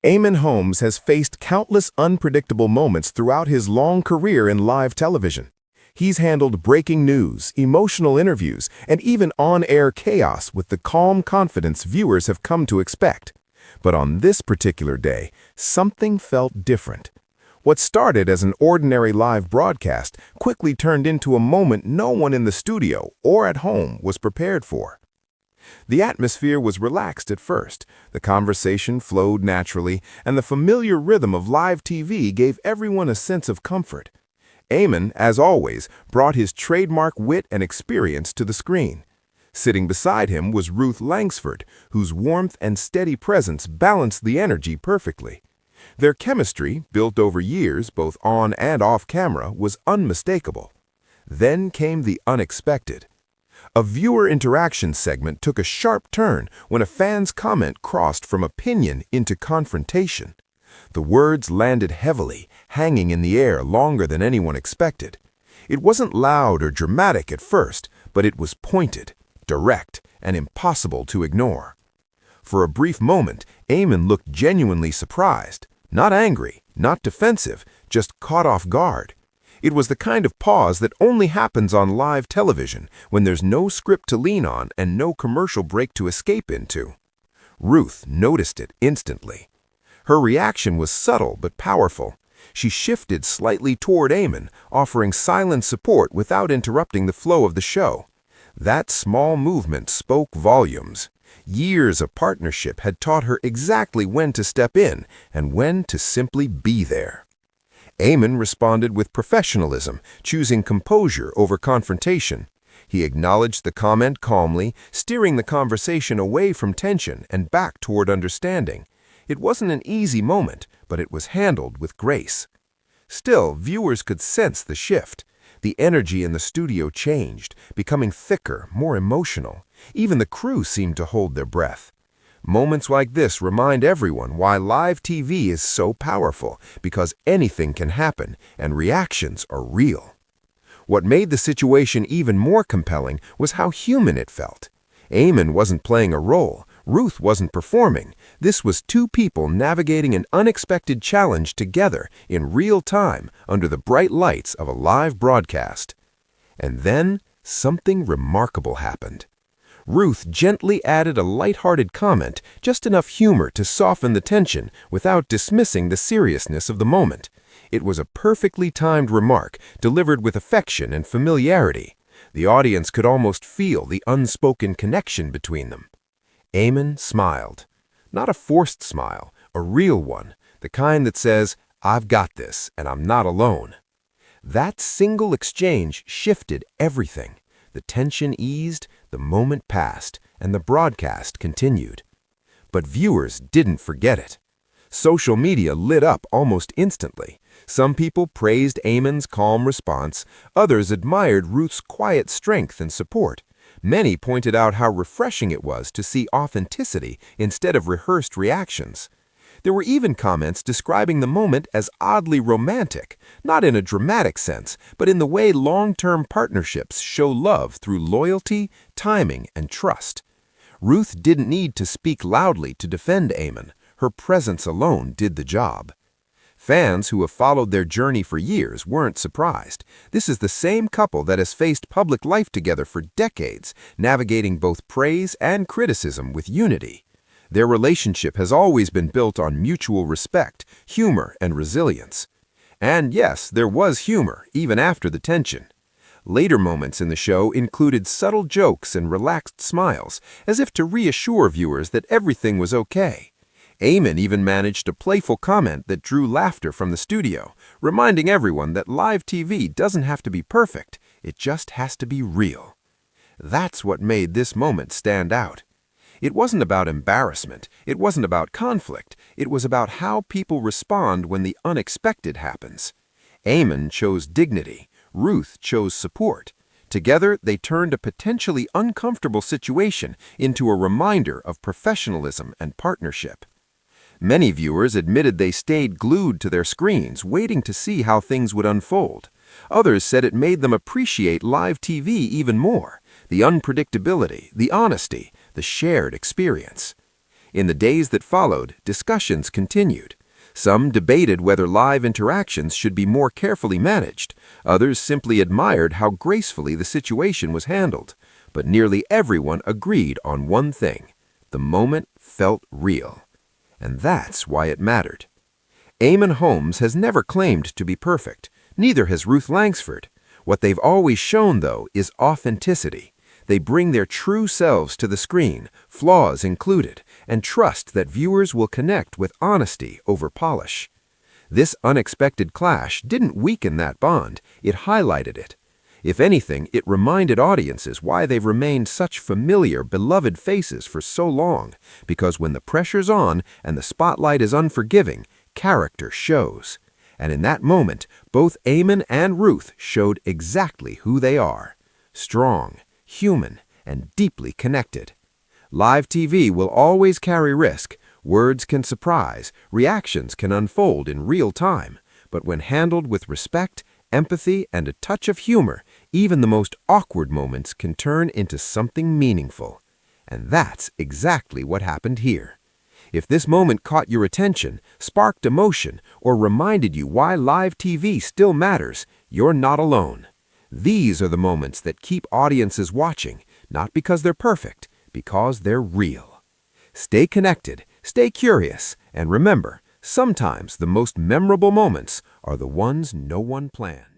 Eamonn Holmes has faced countless unpredictable moments throughout his long career in live television. He's handled breaking news, emotional interviews, and even on-air chaos with the calm confidence viewers have come to expect. But on this particular day, something felt different. What started as an ordinary live broadcast quickly turned into a moment no one in the studio or at home was prepared for. The atmosphere was relaxed at first, the conversation flowed naturally, and the familiar rhythm of live TV gave everyone a sense of comfort. Eamonn, as always, brought his trademark wit and experience to the screen. Sitting beside him was Ruth Langsford, whose warmth and steady presence balanced the energy perfectly. Their chemistry, built over years both on and off camera, was unmistakable. Then came the unexpected. A viewer interaction segment took a sharp turn when a fan's comment crossed from opinion into confrontation. The words landed heavily, hanging in the air longer than anyone expected. It wasn't loud or dramatic at first, but it was pointed, direct, and impossible to ignore. For a brief moment, Eamonn looked genuinely surprised, not angry, not defensive, just caught off guard. It was the kind of pause that only happens on live television when there's no script to lean on and no commercial break to escape into. Ruth noticed it instantly. Her reaction was subtle but powerful. She shifted slightly toward Eamonn, offering silent support without interrupting the flow of the show. That small movement spoke volumes. Years of partnership had taught her exactly when to step in and when to simply be there. Eamonn responded with professionalism, choosing composure over confrontation. He acknowledged the comment calmly, steering the conversation away from tension and back toward understanding. It wasn't an easy moment, but it was handled with grace. Still, viewers could sense the shift. The energy in the studio changed, becoming thicker, more emotional. Even the crew seemed to hold their breath. Moments like this remind everyone why live TV is so powerful, because anything can happen and reactions are real. What made the situation even more compelling was how human it felt. Eamonn wasn't playing a role. Ruth wasn't performing. This was two people navigating an unexpected challenge together in real time under the bright lights of a live broadcast. And then something remarkable happened. Ruth gently added a light-hearted comment, just enough humor to soften the tension without dismissing the seriousness of the moment. It was a perfectly timed remark, delivered with affection and familiarity. The audience could almost feel the unspoken connection between them. Eamonn smiled. Not a forced smile, a real one, the kind that says, "I've got this, and I'm not alone." That single exchange shifted everything. The tension eased, the moment passed, and the broadcast continued. But viewers didn't forget it. Social media lit up almost instantly. Some people praised Eamonn's calm response, others admired Ruth's quiet strength and support. Many pointed out how refreshing it was to see authenticity instead of rehearsed reactions. There were even comments describing the moment as oddly romantic, not in a dramatic sense, but in the way long-term partnerships show love through loyalty, timing, and trust. Ruth didn't need to speak loudly to defend Eamonn. Her presence alone did the job. Fans who have followed their journey for years weren't surprised. This is the same couple that has faced public life together for decades, navigating both praise and criticism with unity. Their relationship has always been built on mutual respect, humor, and resilience. And yes, there was humor, even after the tension. Later moments in the show included subtle jokes and relaxed smiles, as if to reassure viewers that everything was okay. Eamonn even managed a playful comment that drew laughter from the studio, reminding everyone that live TV doesn't have to be perfect, it just has to be real. That's what made this moment stand out. It wasn't about embarrassment, it wasn't about conflict, it was about how people respond when the unexpected happens. Eamonn chose dignity, Ruth chose support. Together, they turned a potentially uncomfortable situation into a reminder of professionalism and partnership. Many viewers admitted they stayed glued to their screens, waiting to see how things would unfold. Others said it made them appreciate live TV even more, the unpredictability, the honesty, the shared experience. In the days that followed, discussions continued. Some debated whether live interactions should be more carefully managed. Others simply admired how gracefully the situation was handled. But nearly everyone agreed on one thing: the moment felt real. And that's why it mattered. Eamonn Holmes has never claimed to be perfect. Neither has Ruth Langsford. What they've always shown, though, is authenticity. They bring their true selves to the screen, flaws included, and trust that viewers will connect with honesty over polish. This unexpected clash didn't weaken that bond, it highlighted it. If anything, it reminded audiences why they've remained such familiar, beloved faces for so long, because when the pressure's on and the spotlight is unforgiving, character shows. And in that moment, both Eamonn and Ruth showed exactly who they are: strong, human, and deeply connected. Live TV will always carry risk. Words can surprise, reactions can unfold in real time, but when handled with respect, empathy, and a touch of humor, even the most awkward moments can turn into something meaningful. And that's exactly what happened here. If this moment caught your attention, sparked emotion, or reminded you why live TV still matters, you're not alone. These are the moments that keep audiences watching, not because they're perfect, because they're real. Stay connected, stay curious, and remember, sometimes the most memorable moments are the ones no one planned.